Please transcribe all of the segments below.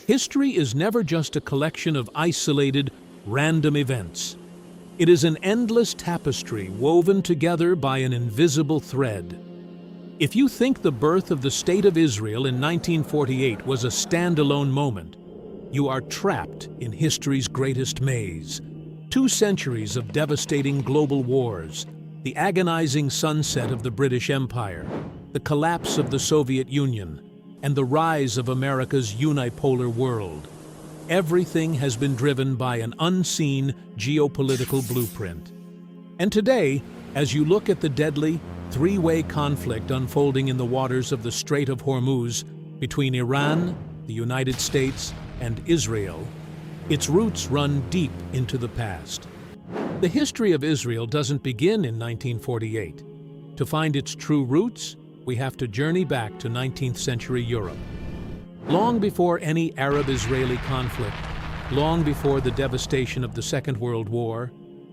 History is never just a collection of isolated, random events. It is an endless tapestry woven together by an invisible thread. If you think the birth of the State of Israel in 1948 was a standalone moment, you are trapped in history's greatest maze. 2 centuries of devastating global wars, the agonizing sunset of the British Empire, the collapse of the Soviet Union, and the rise of America's unipolar world. Everything has been driven by an unseen geopolitical blueprint. And today, as you look at the deadly, 3-way conflict unfolding in the waters of the Strait of Hormuz between Iran, the United States, and Israel, its roots run deep into the past. The history of Israel doesn't begin in 1948. To find its true roots, we have to journey back to 19th century Europe. Long before any Arab-Israeli conflict, long before the devastation of the Second World War,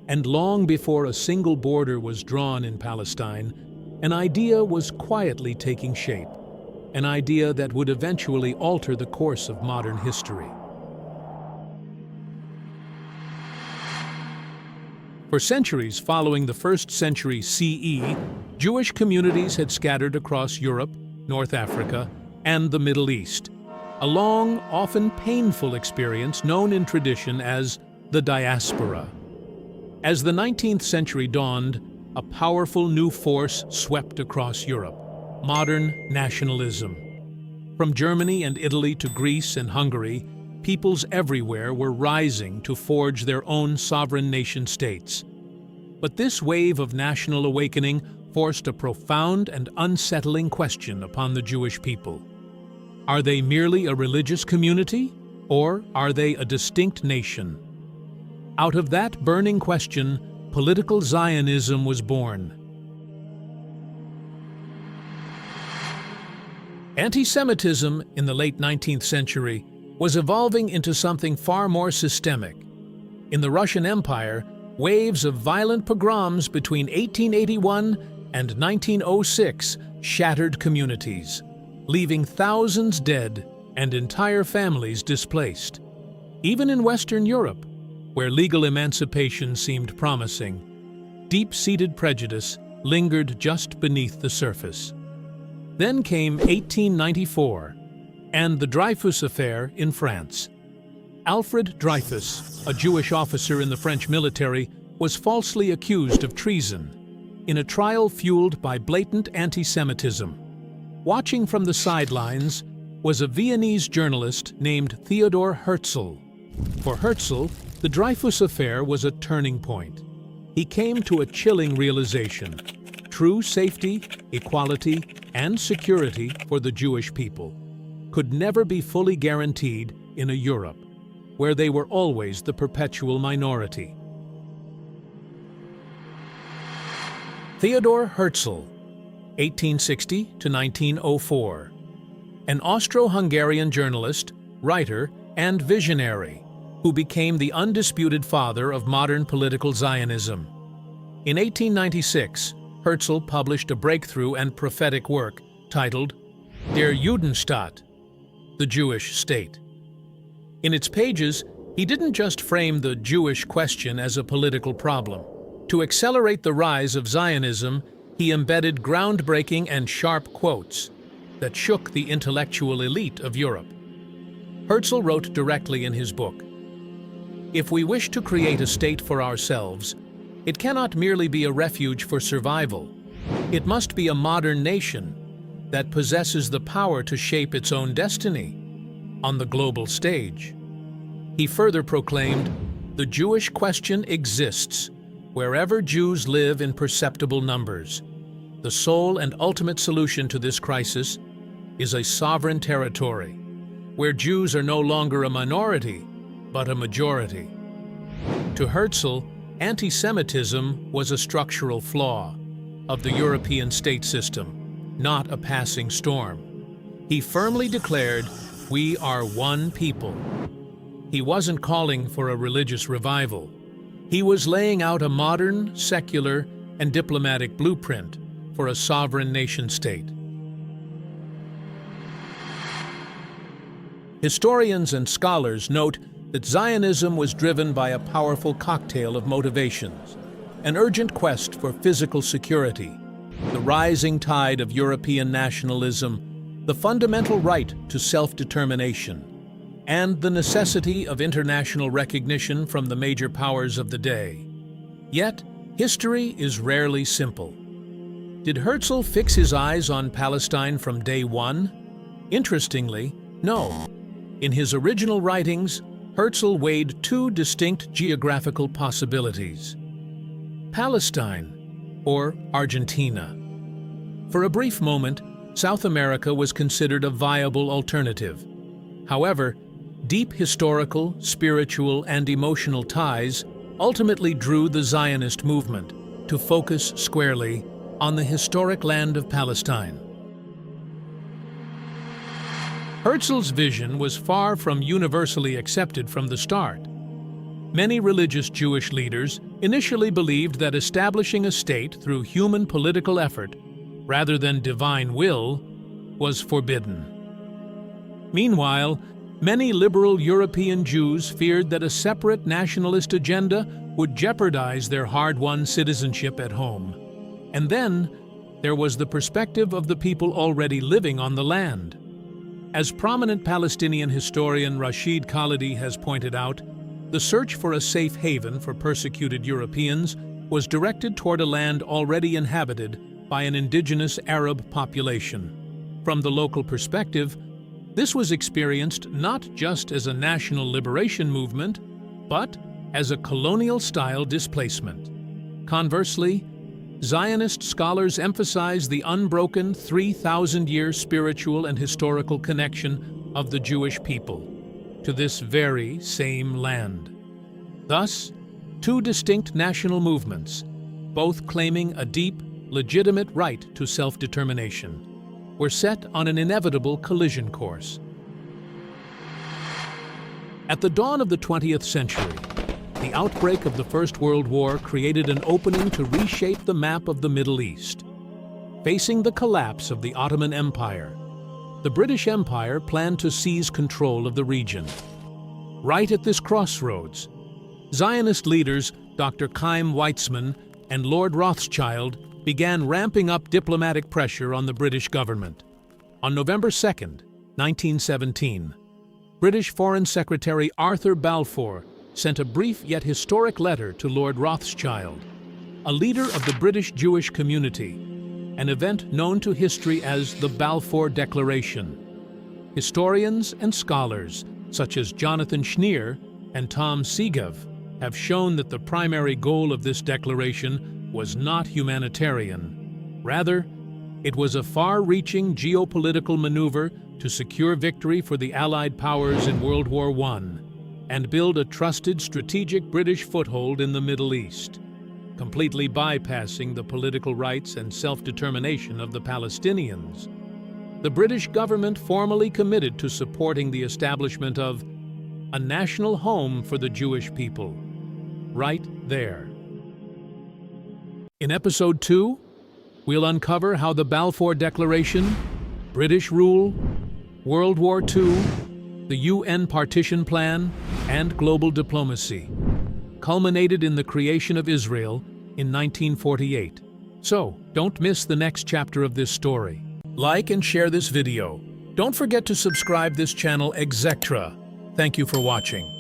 and long before a single border was drawn in Palestine, an idea was quietly taking shape, an idea that would eventually alter the course of modern history. For centuries following the 1st century CE, Jewish communities had scattered across Europe, North Africa, and the Middle East, a long, often painful experience known in tradition as the Diaspora. As the 19th century dawned, a powerful new force swept across Europe: modern nationalism. From Germany and Italy to Greece and Hungary, peoples everywhere were rising to forge their own sovereign nation-states. But this wave of national awakening forced a profound and unsettling question upon the Jewish people. Are they merely a religious community, or are they a distinct nation? Out of that burning question, political Zionism was born. Anti-Semitism in the late 19th century was evolving into something far more systemic. In the Russian Empire, waves of violent pogroms between 1881 and 1906 shattered communities, leaving thousands dead and entire families displaced. Even in Western Europe, where legal emancipation seemed promising, deep-seated prejudice lingered just beneath the surface. Then came 1894 and the Dreyfus Affair in France. Alfred Dreyfus, a Jewish officer in the French military, was falsely accused of treason in a trial fueled by blatant anti-Semitism. Watching from the sidelines was a Viennese journalist named Theodor Herzl. For Herzl, the Dreyfus Affair was a turning point. He came to a chilling realization: true safety, equality, and security for the Jewish people could never be fully guaranteed in a Europe where they were always the perpetual minority. Theodor Herzl, 1860 to 1904, an Austro-Hungarian journalist, writer, and visionary who became the undisputed father of modern political Zionism. In 1896, Herzl published a breakthrough and prophetic work titled Der Judenstaat, the Jewish State. In its pages, he didn't just frame the Jewish question as a political problem. To accelerate the rise of Zionism, he embedded groundbreaking and sharp quotes that shook the intellectual elite of Europe. Herzl wrote directly in his book, "If we wish to create a state for ourselves, it cannot merely be a refuge for survival. It must be a modern nation that possesses the power to shape its own destiny on the global stage." He further proclaimed, "The Jewish question exists wherever Jews live in perceptible numbers. The sole and ultimate solution to this crisis is a sovereign territory, where Jews are no longer a minority, but a majority." To Herzl, anti-Semitism was a structural flaw of the European state system, not a passing storm. He firmly declared, "We are one people." He wasn't calling for a religious revival. He was laying out a modern, secular, and diplomatic blueprint for a sovereign nation-state. Historians and scholars note that Zionism was driven by a powerful cocktail of motivations: an urgent quest for physical security, the rising tide of European nationalism, the fundamental right to self-determination, and the necessity of international recognition from the major powers of the day. Yet, history is rarely simple. Did Herzl fix his eyes on Palestine from day one? Interestingly, no. In his original writings, Herzl weighed two distinct geographical possibilities: Palestine or Argentina. For a brief moment, South America was considered a viable alternative. However, deep historical, spiritual, and emotional ties ultimately drew the Zionist movement to focus squarely on the historic land of Palestine. Herzl's vision was far from universally accepted from the start. Many religious Jewish leaders initially believed that establishing a state through human political effort, rather than divine will, was forbidden. Meanwhile, many liberal European Jews feared that a separate nationalist agenda would jeopardize their hard-won citizenship at home. And then, there was the perspective of the people already living on the land. As prominent Palestinian historian Rashid Khalidi has pointed out, the search for a safe haven for persecuted Europeans was directed toward a land already inhabited by an indigenous Arab population. From the local perspective, this was experienced not just as a national liberation movement, but as a colonial-style displacement. Conversely, Zionist scholars emphasize the unbroken 3,000-year spiritual and historical connection of the Jewish people to this very same land. Thus, two distinct national movements, both claiming a deep, legitimate right to self-determination, were set on an inevitable collision course. At the dawn of the 20th century, the outbreak of the First World War created an opening to reshape the map of the Middle East. Facing the collapse of the Ottoman Empire, the British Empire planned to seize control of the region. Right at this crossroads, Zionist leaders Dr. Chaim Weizmann and Lord Rothschild began ramping up diplomatic pressure on the British government. On November 2, 1917, British Foreign Secretary Arthur Balfour sent a brief yet historic letter to Lord Rothschild, a leader of the British Jewish community, an event known to history as the Balfour Declaration. Historians and scholars, such as Jonathan Schneer and Tom Segev, have shown that the primary goal of this declaration was not humanitarian. Rather, it was a far-reaching geopolitical maneuver to secure victory for the Allied powers in World War I and build a trusted strategic British foothold in the Middle East, completely bypassing the political rights and self-determination of the Palestinians. The British government formally committed to supporting the establishment of a national home for the Jewish people, right there. In Episode 2, we'll uncover how the Balfour Declaration, British rule, World War II, the UN partition plan, and global diplomacy culminated in the creation of Israel in 1948. So, don't miss the next chapter of this story. Like and share this video. Don't forget to subscribe this channel, etc. Thank you for watching.